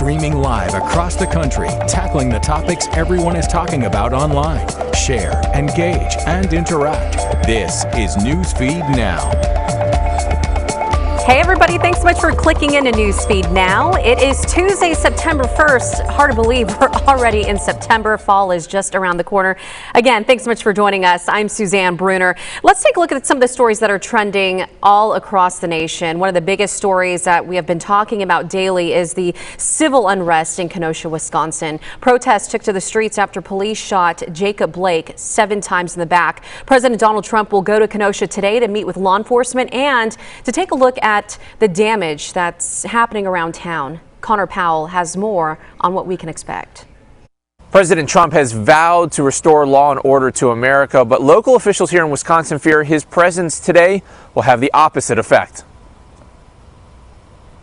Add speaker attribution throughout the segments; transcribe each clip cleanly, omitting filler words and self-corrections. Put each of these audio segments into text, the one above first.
Speaker 1: streaming live across the country, tackling the topics everyone is talking about online. Share, engage, and interact. This is Newsfeed Now.
Speaker 2: Hey everybody, thanks so much for clicking into Newsfeed Now. It is Tuesday, September 1st. Hard to believe we're already in September. Fall is just around the corner. Again, thanks so much for joining us. I'm Suzanne Bruner. Let's take a look at some of the stories that are trending all across the nation. One of the biggest stories that we have been talking about daily is the civil unrest in Kenosha, Wisconsin. Protests took to the streets after police shot Jacob Blake 7 times in the back. President Donald Trump will go to Kenosha today to meet with law enforcement and to take a look at the damage that's happening around town. Connor Powell has more on what we can expect.
Speaker 3: President Trump has vowed to restore law and order to America, but local officials here in Wisconsin fear his presence today will have the opposite effect.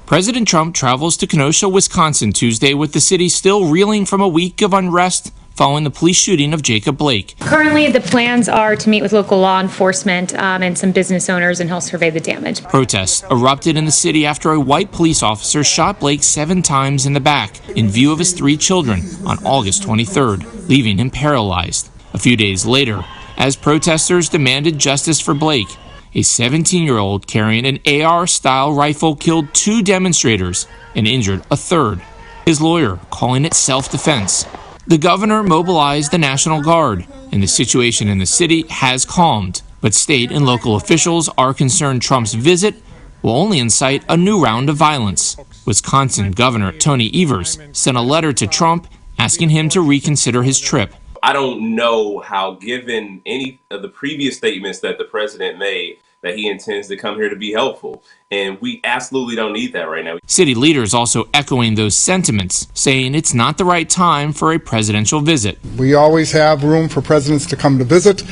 Speaker 4: President Trump travels to Kenosha, Wisconsin Tuesday with the city still reeling from a week of unrest following the police shooting of Jacob Blake.
Speaker 5: Currently, the plans are to meet with local law enforcement and some business owners, and he'll survey the damage.
Speaker 4: Protests erupted in the city after a white police officer shot Blake 7 times in the back in view of his 3 children on August 23rd, leaving him paralyzed. A few days later, as protesters demanded justice for Blake, a 17-year-old carrying an AR-style rifle killed 2 demonstrators and injured a 3rd. His lawyer calling it self-defense. The governor mobilized the National Guard, and the situation in the city has calmed. But state and local officials are concerned Trump's visit will only incite a new round of violence. Wisconsin Governor Tony Evers sent a letter to Trump asking him to reconsider his trip.
Speaker 6: I don't know how, given any of the previous statements that the president made, that he intends to come here to be helpful. And we absolutely don't need that right now.
Speaker 4: City leaders also echoing those sentiments, saying it's not the right time for a presidential visit.
Speaker 7: We always have room for presidents to come to visit,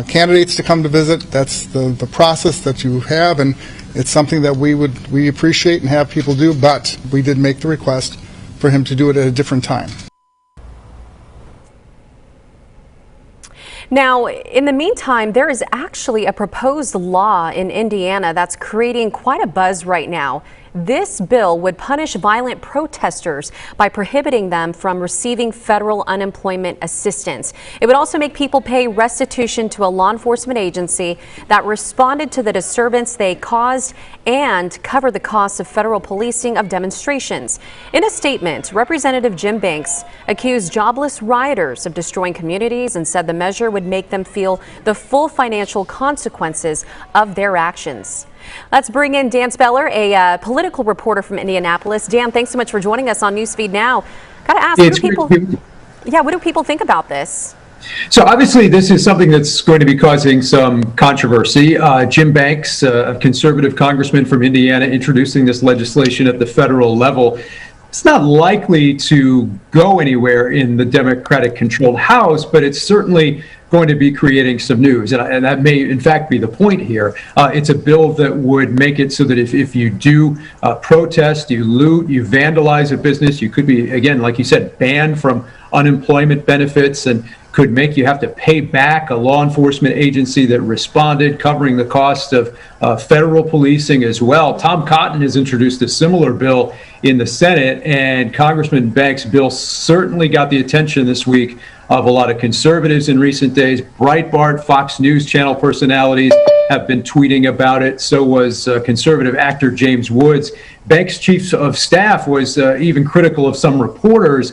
Speaker 7: candidates to come to visit. That's the process that you have, and it's something that we appreciate and have people do, but we did make the request for him to do it at a different time.
Speaker 2: Now, in the meantime, there is actually a proposed law in Indiana that's creating quite a buzz right now. This bill would punish violent protesters by prohibiting them from receiving federal unemployment assistance. It would also make people pay restitution to a law enforcement agency that responded to the disturbance they caused and cover the costs of federal policing of demonstrations. In a statement, Representative Jim Banks accused jobless rioters of destroying communities and said the measure would make them feel the full financial consequences of their actions. Let's bring in Dan Speller, a political reporter from Indianapolis. Dan, thanks so much for joining us on Newsfeed Now. Got to ask, what do people think about this?
Speaker 8: So obviously this is something that's going to be causing some controversy. Jim Banks, a conservative congressman from Indiana, introducing this legislation at the federal level. It's not likely to go anywhere in the Democratic-controlled House, but it's certainly going to be creating some news, and that may in fact be the point here. It's a bill that would make it so that if you do protest, you loot, you vandalize a business, you could be, again, like you said, banned from unemployment benefits, and could make you have to pay back a law enforcement agency that responded, covering the cost of federal policing as well. Tom Cotton has introduced a similar bill in the Senate, and Congressman Banks' bill certainly got the attention this week of a lot of conservatives in recent days. Breitbart, Fox News Channel personalities have been tweeting about it. So was conservative actor James Woods. Banks' chief of staff was even critical of some reporters,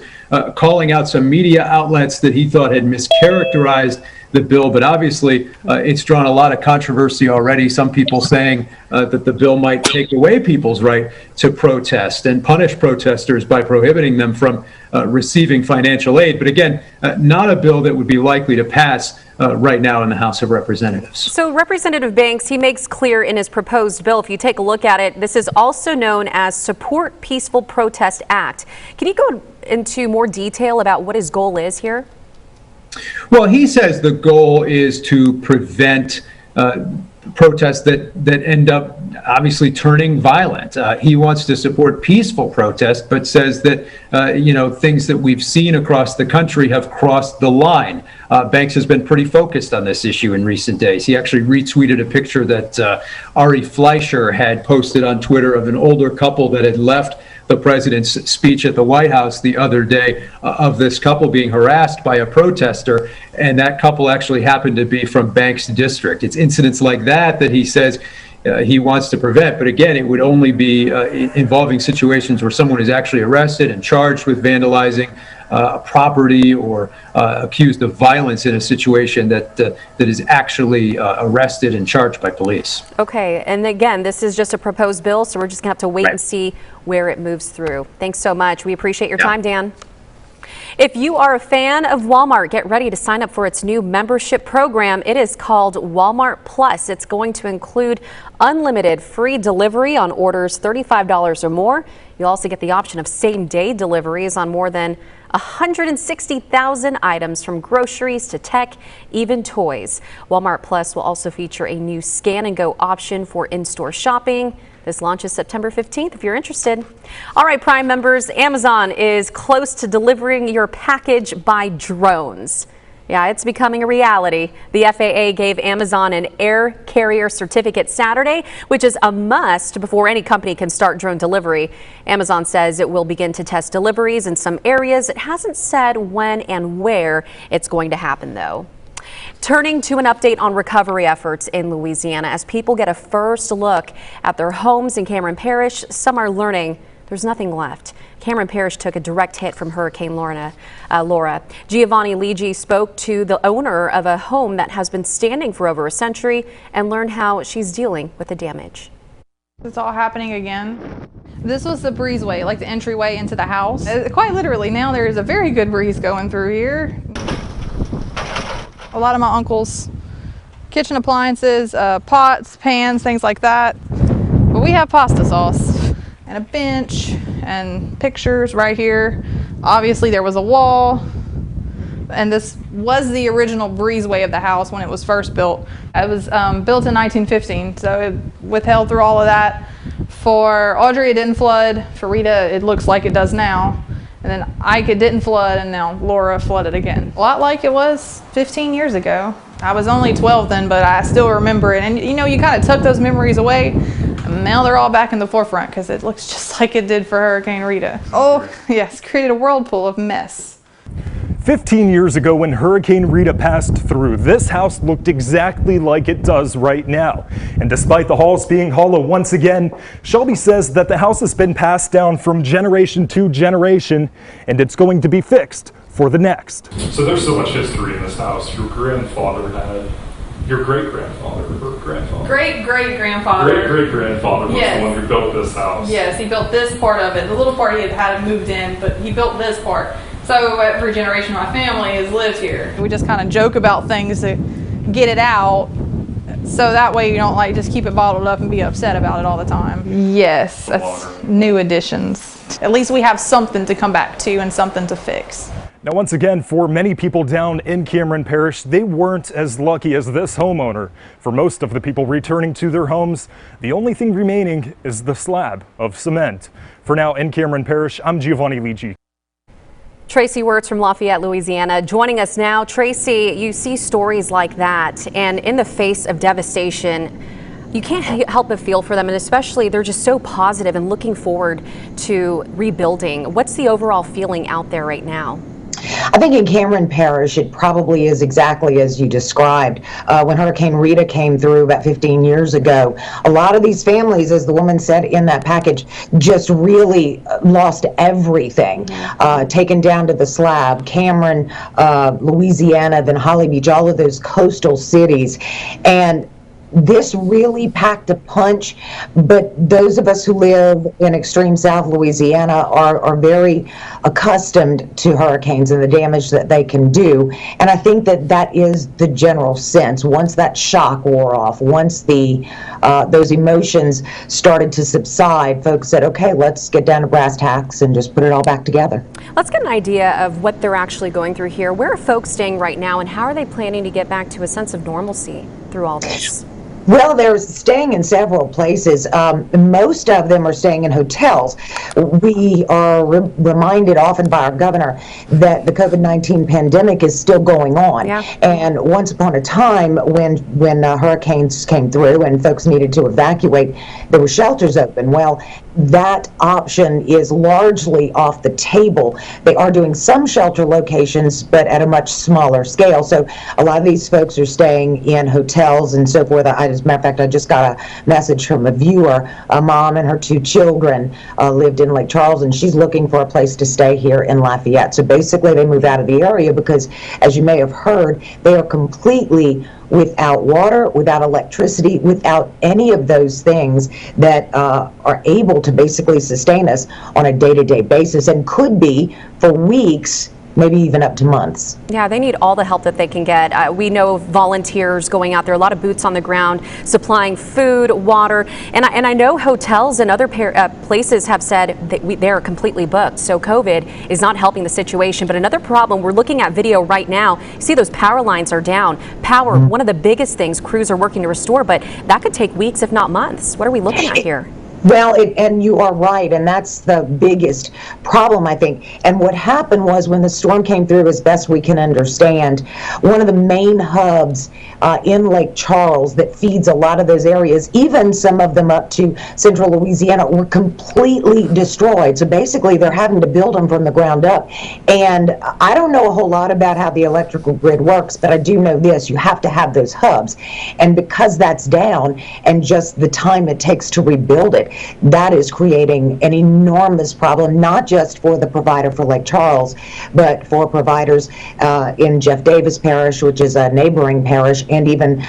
Speaker 8: calling out some media outlets that he thought had mischaracterized the bill. But obviously, it's drawn a lot of controversy already. Some people saying that the bill might take away people's right to protest and punish protesters by prohibiting them from receiving financial aid. But again, not a bill that would be likely to pass right now in the House of Representatives.
Speaker 2: So Representative Banks, he makes clear in his proposed bill, if you take a look at it, this is also known as Support Peaceful Protest Act. Can you go into more detail about what his goal is here?
Speaker 8: Well, he says the goal is to prevent protests that end up obviously turning violent. He wants to support peaceful protests, but says that things that we've seen across the country have crossed the line. Banks has been pretty focused on this issue in recent days. He actually retweeted a picture that Ari Fleischer had posted on Twitter of an older couple that had left the president's speech at the White House the other day of this couple being harassed by a protester, and that couple actually happened to be from Banks District. It's incidents like that that he says he wants to prevent. But again, it would only be involving situations where someone is actually arrested and charged with vandalizing property or accused of violence in a situation that is actually arrested and charged by police.
Speaker 2: Okay, and again, this is just a proposed bill, so we're just gonna have to wait and see where it moves through. Thanks so much. We appreciate your time, Dan. If you are a fan of Walmart, get ready to sign up for its new membership program. It is called Walmart Plus. It's going to include unlimited free delivery on orders $35 or more. You'll also get the option of same-day deliveries on more than 160,000 items, from groceries to tech, even toys. Walmart Plus will also feature a new scan and go option for in-store shopping. This launches September 15th if you're interested. All right, Prime members, Amazon is close to delivering your package by drones. Yeah, it's becoming a reality. The FAA gave Amazon an air carrier certificate Saturday, which is a must before any company can start drone delivery. Amazon says it will begin to test deliveries in some areas. It hasn't said when and where it's going to happen, though. Turning to an update on recovery efforts in Louisiana. As people get a first look at their homes in Cameron Parish, some are learning there's nothing left. Cameron Parish took a direct hit from Hurricane Laura. Giovanni Ligi spoke to the owner of a home that has been standing for over a century and learned how she's dealing with the damage.
Speaker 9: It's all happening again. This was the breezeway, like the entryway into the house. Quite literally, now there is a very good breeze going through here. A lot of my uncle's kitchen appliances, pots, pans, things like that. But we have pasta sauce and a bench and pictures right here. Obviously there was a wall, and this was the original breezeway of the house when it was first built. It was built in 1915, so it withheld through all of that. For Audrey, it didn't flood. For Rita, it looks like it does now. And then Ike, it didn't flood, and now Laura flooded again. A lot like it was 15 years ago. I was only 12 then, but I still remember it. And you know, you kind of took those memories away, and now they're all back in the forefront because it looks just like it did for Hurricane Rita. Oh, yes, created a whirlpool of mess.
Speaker 10: 15 years ago, when Hurricane Rita passed through, this house looked exactly like it does right now. And despite the halls being hollow once again, Shelby says that the house has been passed down from generation to generation, and it's going to be fixed for the next.
Speaker 11: So there's so much history in this house. Your grandfather had, your great-grandfather, or grandfather?
Speaker 9: Great-great-grandfather.
Speaker 11: Great-great-grandfather was the one who built this house.
Speaker 9: Yes, he built this part of it. The little part he had moved in, but he built this part. So every generation of my family has lived here. We just kind of joke about things to get it out, so that way you don't like just keep it bottled up and be upset about it all the time. Yes, that's new additions. At least we have something to come back to and something to fix.
Speaker 10: Now, once again, for many people down in Cameron Parish, they weren't as lucky as this homeowner. For most of the people returning to their homes, the only thing remaining is the slab of cement. For now, in Cameron Parish, I'm Giovanni Ligi.
Speaker 2: Tracy Wirtz from Lafayette, Louisiana, joining us now. Tracy, you see stories like that, and in the face of devastation, you can't help but feel for them, and especially they're just so positive and looking forward to rebuilding. What's the overall feeling out there right now?
Speaker 12: I think in Cameron Parish, it probably is exactly as you described. When Hurricane Rita came through about 15 years ago, a lot of these families, as the woman said in that package, just really lost everything, taken down to the slab. Cameron, Louisiana, then Holly Beach, all of those coastal cities. And this really packed a punch, but those of us who live in extreme South Louisiana are very accustomed to hurricanes and the damage that they can do. And I think that that is the general sense. Once that shock wore off, once those emotions started to subside, folks said, okay, let's get down to brass tacks and just put it all back together.
Speaker 2: Let's get an idea of what they're actually going through here. Where are folks staying right now, and how are they planning to get back to a sense of normalcy through all this?
Speaker 12: Well, they're staying in several places. Most of them are staying in hotels. We are reminded often by our governor that the COVID-19 pandemic is still going on. Yeah. And once upon a time, when hurricanes came through and folks needed to evacuate, there were shelters open. Well, that option is largely off the table. They are doing some shelter locations, but at a much smaller scale. So a lot of these folks are staying in hotels and so forth. As a matter of fact, I just got a message from a viewer. A mom and her 2 children lived in Lake Charles, and she's looking for a place to stay here in Lafayette. So basically, they moved out of the area because, as you may have heard, they are completely without water, without electricity, without any of those things that are able to basically sustain us on a day-to-day basis, and could be for weeks, maybe even up to months.
Speaker 2: Yeah, they need all the help that they can get. We know volunteers going out there, a lot of boots on the ground, supplying food, water, and I know hotels and other places have said that they're completely booked. So COVID is not helping the situation. But another problem, we're looking at video right now. You see those power lines are down. Power, one of the biggest things crews are working to restore, but that could take weeks, if not months. What are we looking at here?
Speaker 12: Well, and you are right, and that's the biggest problem, I think. And what happened was, when the storm came through, as best we can understand, one of the main hubs in Lake Charles that feeds a lot of those areas, even some of them up to central Louisiana, were completely destroyed. So basically, they're having to build them from the ground up. And I don't know a whole lot about how the electrical grid works, but I do know this: you have to have those hubs. And because that's down, and just the time it takes to rebuild it, that is creating an enormous problem, not just for the provider for Lake Charles, but for providers in Jeff Davis Parish, which is a neighboring parish, and even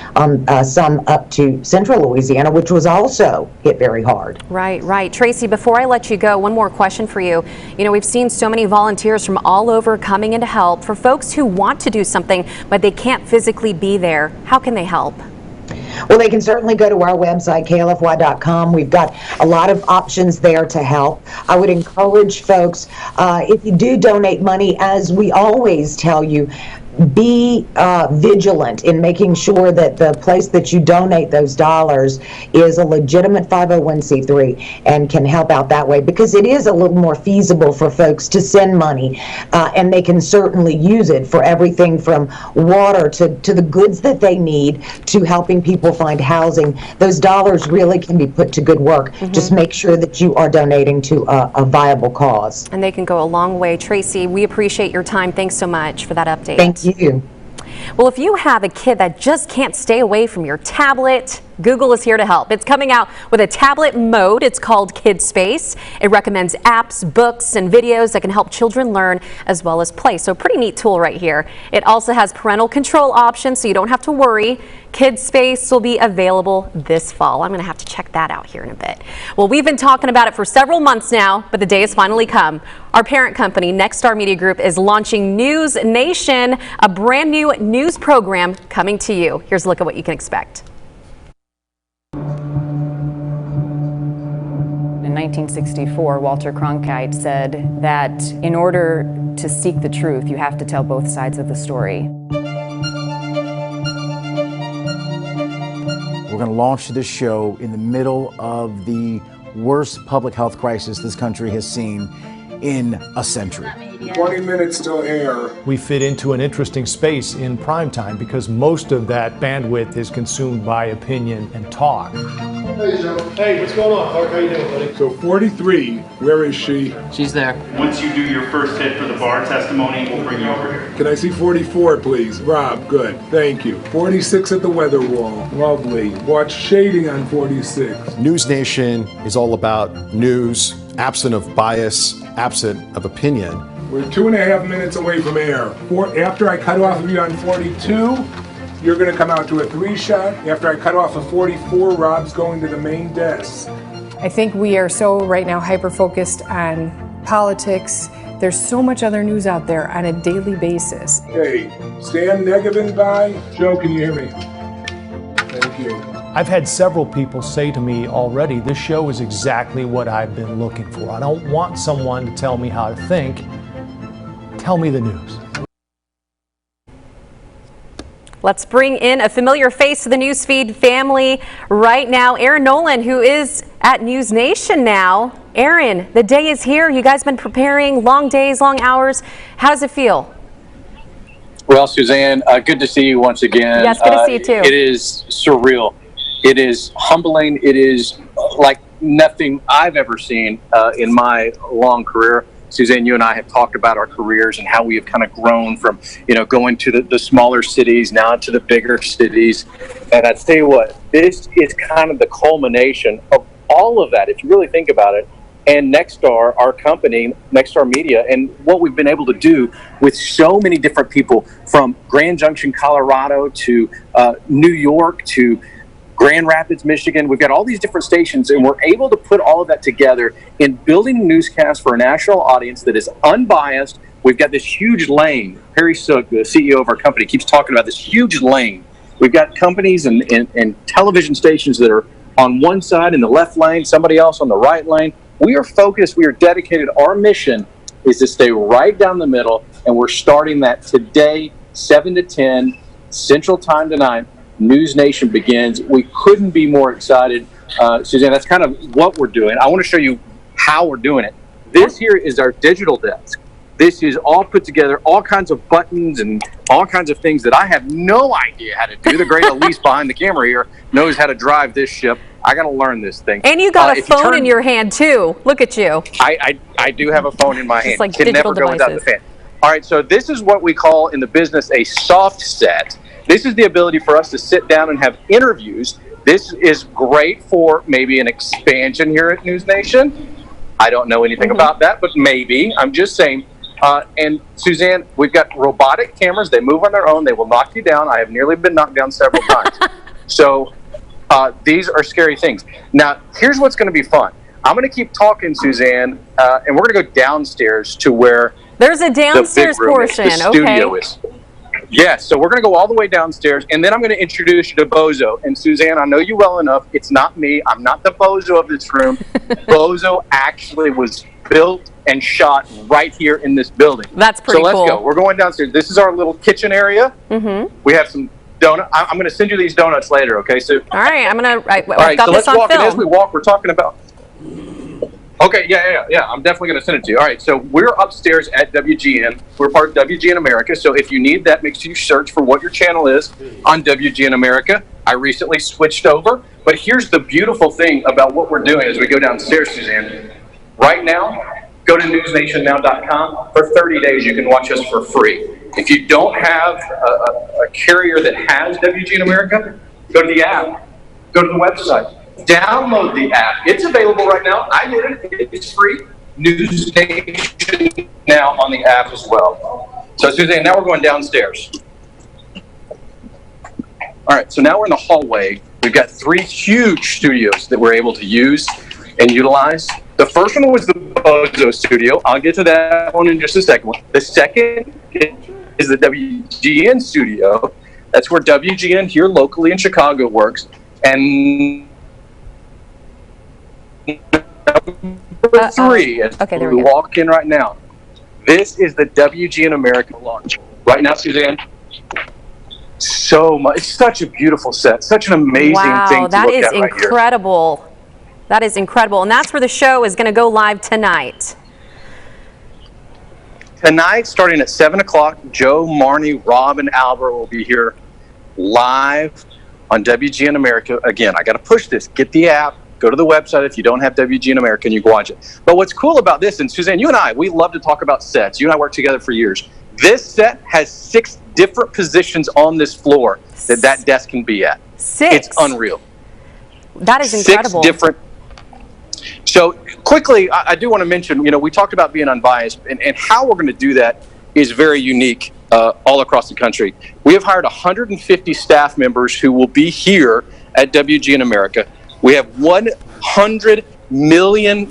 Speaker 12: some up to central Louisiana, which was also hit very hard.
Speaker 2: Right. Tracy, before I let you go, one more question for you. You know, we've seen so many volunteers from all over coming in to help. For folks who want to do something, but they can't physically be there, how can they help?
Speaker 12: Well, they can certainly go to our website, klfy.com. We've got a lot of options there to help. I would encourage folks, if you do donate money, as we always tell you, be vigilant in making sure that the place that you donate those dollars is a legitimate 501c3 and can help out that way, because it is a little more feasible for folks to send money, and they can certainly use it for everything from water to the goods that they need, to helping people find housing. Those dollars really can be put to good work. Just make sure that you are donating to a viable cause.
Speaker 2: And they can go a long way. Tracy, we appreciate your time. Thanks so much for that update.
Speaker 12: Thank you.
Speaker 2: Well, if you have a kid that just can't stay away from your tablet, Google is here to help. It's coming out with a tablet mode. It's called KidSpace. It recommends apps, books, and videos that can help children learn as well as play. So pretty neat tool right here. It also has parental control options, so you don't have to worry. KidSpace will be available this fall. I'm going to have to check that out here in a bit. Well, we've been talking about it for several months now, but the day has finally come. Our parent company, Nexstar Media Group, is launching News Nation, a brand new news program coming to you. Here's a look at what you can expect.
Speaker 13: In 1964, Walter Cronkite said that in order to seek the truth, you have to tell both sides of the story.
Speaker 14: We're going to launch this show in the middle of the worst public health crisis this country has seen in a century.
Speaker 15: 20 minutes till air.
Speaker 16: We fit into an interesting space in primetime because most of that bandwidth is consumed by opinion and talk.
Speaker 15: Hey, Joe. Hey, what's going on, Clark? How you doing, buddy? So 43, where is she?
Speaker 17: She's there.
Speaker 18: Once you do your first hit for the bar testimony, we'll bring you over here.
Speaker 15: Can I see 44, please? Rob, good. Thank you. 46 at the weather wall. Lovely. Watch shading on 46.
Speaker 19: News Nation is all about news, absent of bias, absent of opinion.
Speaker 15: We're 2.5 minutes away from air. After I cut off of you on 42, you're going to come out to a 3-shot. After I cut off of 44, Rob's going to the main desk.
Speaker 20: I think we are so right now hyper-focused on politics. There's so much other news out there on a daily basis.
Speaker 15: Hey, Stan Negevin by? Joe, can you hear me? Thank you.
Speaker 16: I've had several people say to me already, this show is exactly what I've been looking for. I don't want someone to tell me how to think. Tell me the news.
Speaker 2: Let's bring in a familiar face to the Newsfeed family right now, Aaron Nolan, who is at News Nation now. Aaron, the day is here. You guys been preparing, long days, long hours. How does it feel?
Speaker 21: Well, Suzanne, good to see you once again.
Speaker 2: Yes, good to see you too.
Speaker 21: It is surreal. It is humbling. It is like nothing I've ever seen in my long career. Suzanne, you and I have talked about our careers and how we have kind of grown from, going to the smaller cities now to the bigger cities. And I tell you what, this is kind of the culmination of all of that, if you really think about it. And Nexstar, our company, Nexstar Media, and what we've been able to do with so many different people from Grand Junction, Colorado to New York to Grand Rapids, Michigan. We've got all these different stations, and we're able to put all of that together in building a newscast for a national audience that is unbiased. We've got this huge lane. Perry Sook, the CEO of our company, keeps talking about this huge lane. We've got companies and television stations that are on one side in the left lane, somebody else on the right lane. We are focused. We are dedicated. Our mission is to stay right down the middle, and we're starting that today, 7 to 10, Central Time tonight. News Nation begins. We couldn't be more excited. Suzanne, that's kind of what we're doing. I want to show you how we're doing it. This here is our digital desk. This is all put together, all kinds of buttons and all kinds of things that I have no idea how to do. The great Elise behind the camera here knows how to drive this ship. I got to learn this thing.
Speaker 2: And you got a phone in your hand, too. Look at you.
Speaker 21: I do have a phone in my hand.
Speaker 2: Like
Speaker 21: can never go without the fan. All right, so this is what we call in the business a soft set. This is the ability for us to sit down and have interviews. This is great for maybe an expansion here at News Nation. I don't know anything about that, but maybe. I'm just saying. And Suzanne, we've got robotic cameras. They move on their own. They will knock you down. I have nearly been knocked down several times. So these are scary things. Now, here's what's going to be fun. I'm going to keep talking, Suzanne, and we're going to go downstairs to where
Speaker 2: there's a downstairs portion.
Speaker 21: The studio is. Yes, so we're going to go all the way downstairs, and then I'm going to introduce you to Bozo. And Suzanne, I know you well enough. It's not me. I'm not the Bozo of this room. Bozo actually was built and shot right here in this building.
Speaker 2: That's pretty cool.
Speaker 21: So let's go. We're going downstairs. This is our little kitchen area. We have some donuts. I'm going to send you these donuts later, okay? So.
Speaker 2: All right, I'm going to.
Speaker 21: All right, so let's walk. And as we walk, we're talking about. Okay, yeah. I'm definitely going to send it to you. All right, so we're upstairs at WGN. We're part of WGN America. So if you need that, make sure you search for what your channel is on WGN America. I recently switched over. But here's the beautiful thing about what we're doing as we go downstairs, Suzanne. Right now, go to newsnationnow.com. For 30 days, you can watch us for free. If you don't have a carrier that has WGN America, go to the app. Go to the website. Download the app. It's available right now. I did it. It's free. News Nation now on the app as well. So, Suzanne, now we're going downstairs. All right, so now we're in the hallway. We've got 3 huge studios that we're able to use and utilize. The first one was the Bozo studio. I'll get to that one in just a second. The second is the WGN studio. That's where WGN here locally in Chicago works. And number 3, as we walk in right now, this is the WGN America launch. Right now, Suzanne, so much. It's such a beautiful set. Such an amazing thing to look at right here. Wow,
Speaker 2: that is incredible. That is incredible. And that's where the show is going to go live tonight.
Speaker 21: Tonight, starting at 7 o'clock, Joe, Marnie, Rob, and Albert will be here live on WGN America. Again, I got to push this. Get the app. Go to the website if you don't have WGN America and you can watch it. But what's cool about this, and Suzanne, you and I, we love to talk about sets. You and I worked together for years. This set has 6 different positions on this floor that desk can be at.
Speaker 2: 6?
Speaker 21: It's unreal.
Speaker 2: That is incredible.
Speaker 21: 6 different. So quickly, I do want to mention, we talked about being unbiased, and how we're going to do that is very unique all across the country. We have hired 150 staff members who will be here at WGN America. We have $100 million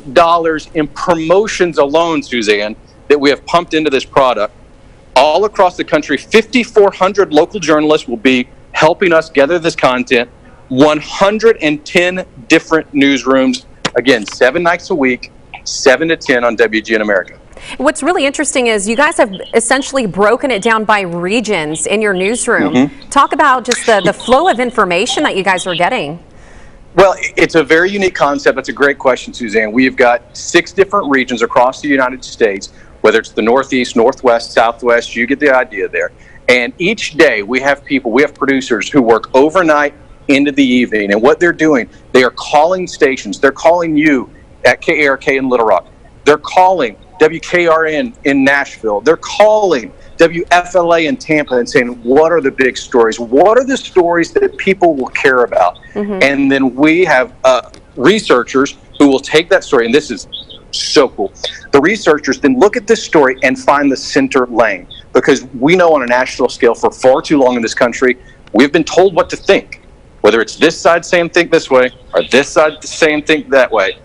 Speaker 21: in promotions alone, Suzanne, that we have pumped into this product. All across the country, 5,400 local journalists will be helping us gather this content. 110 different newsrooms. Again, 7 nights a week, 7 to 10 on WGN America.
Speaker 2: What's really interesting is you guys have essentially broken it down by regions in your newsroom. Talk about just the flow of information that you guys are getting.
Speaker 21: Well, it's a very unique concept. That's a great question, Suzanne. We've got 6 different regions across the United States, whether it's the Northeast, Northwest, Southwest, you get the idea there. And each day we have producers who work overnight into the evening. And what they're doing, they are calling stations. They're calling you at KARK in Little Rock. They're calling WKRN in Nashville. They're calling WFLA in Tampa and saying, what are the big stories? What are the stories that people will care about? And then we have researchers who will take that story, and this is so cool. The researchers then look at this story and find the center lane, because we know on a national scale for far too long in this country, we've been told what to think. Whether it's this side saying think this way or this side saying think that way,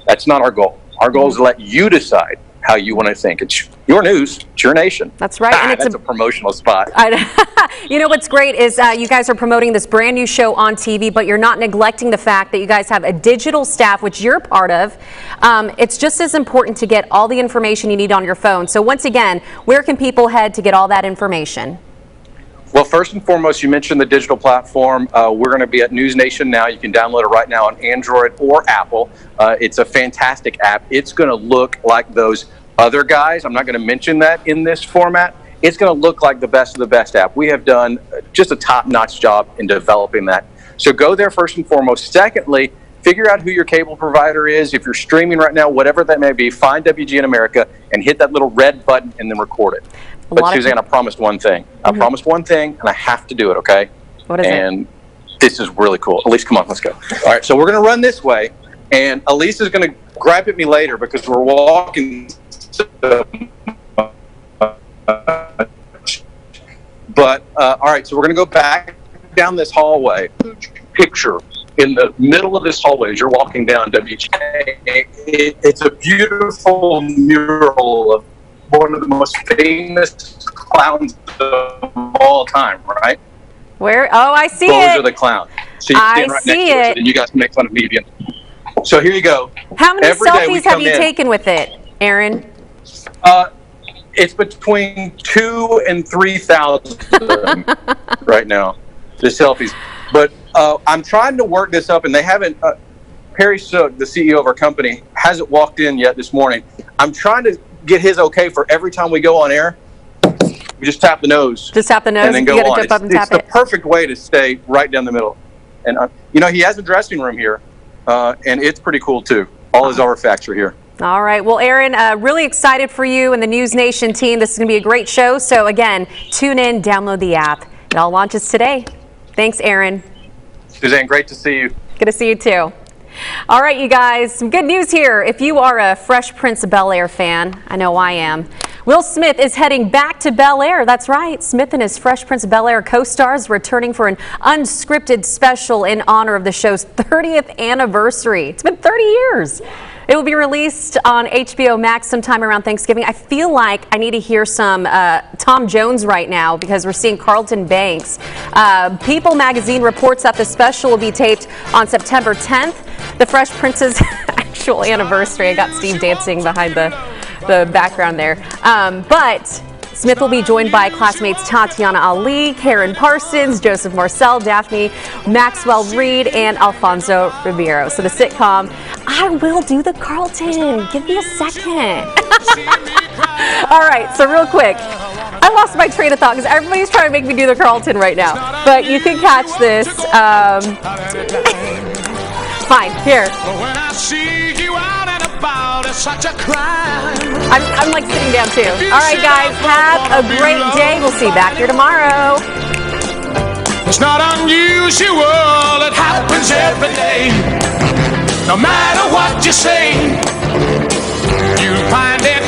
Speaker 21: that's not our goal. Our goal is to let you decide how you want to think. It's your news, it's your nation.
Speaker 2: That's right.
Speaker 21: And it's a promotional spot.
Speaker 2: You know what's great is you guys are promoting this brand new show on TV, but you're not neglecting the fact that you guys have a digital staff, which you're part of. It's just as important to get all the information you need on your phone. So once again, where can people head to get all that information?
Speaker 21: Well, first and foremost, you mentioned the digital platform. We're going to be at News Nation now. You can download it right now on Android or Apple. It's a fantastic app. It's going to look like those other guys. I'm not going to mention that in this format. It's going to look like the best of the best app. We have done just a top-notch job in developing that. So go there first and foremost. Secondly, figure out who your cable provider is. If you're streaming right now, whatever that may be, find WGN America and hit that little red button and then record it. But Suzanne, I promised one thing. I promised one thing, and I have to do it, okay?
Speaker 2: What is it?
Speaker 21: And this is really cool. Elise, come on, let's go. All right, so we're going to run this way, and Elise is going to grab at me later because we're walking. But, all right, so we're going to go back down this hallway. Picture in the middle of this hallway as you're walking down WGN. It's a beautiful mural of one of the most famous clowns of all time, right?
Speaker 2: Where? Oh, I see it.
Speaker 21: Those are the clowns. So you stand right next to it, and you guys can make fun of me again. So here you go.
Speaker 2: How many selfies have you taken with it, Aaron?
Speaker 21: It's between 2,000 and 3,000 right now, the selfies. But I'm trying to work this up, and they haven't. Perry Sook, the CEO of our company, hasn't walked in yet this morning. I'm trying to get his okay for every time we go on air. We just tap the nose.
Speaker 2: Just tap the nose
Speaker 21: and then go
Speaker 2: you gotta
Speaker 21: on.
Speaker 2: jump up and tap
Speaker 21: it's the perfect way to stay right down the middle. And you know, he has a dressing room here, and it's pretty cool too. All his artifacts are here.
Speaker 2: All right. Well, Aaron, really excited for you and the News Nation team. This is going to be a great show. So again, tune in, download the app. It all launches today. Thanks, Aaron.
Speaker 21: Suzanne, great to see you.
Speaker 2: Good to see you too. All right, you guys, some good news here. If you are a Fresh Prince of Bel-Air fan, I know I am, Will Smith is heading back to Bel-Air. That's right. Smith and his Fresh Prince of Bel-Air co-stars returning for an unscripted special in honor of the show's 30th anniversary. It's been 30 years. It will be released on HBO Max sometime around Thanksgiving. I feel like I need to hear some Tom Jones right now because we're seeing Carlton Banks. People magazine reports that the special will be taped on September 10th, the Fresh Prince's actual anniversary. I got Steve dancing behind the background there. But Smith will be joined by classmates Tatiana Ali, Karen Parsons, Joseph Marcel, Daphne Maxwell Reid, and Alfonso Ribeiro. So the sitcom, I Will Do the Carlton. Give me a second. All right, so real quick, I lost my train of thought because everybody's trying to make me do the Carlton right now. But you can catch this. Fine, here. Such a crime. I'm like sitting down too. All right, guys, have a great day. We'll see you back here tomorrow.
Speaker 17: It's not unusual. It happens every day. No matter what you say, you'll find it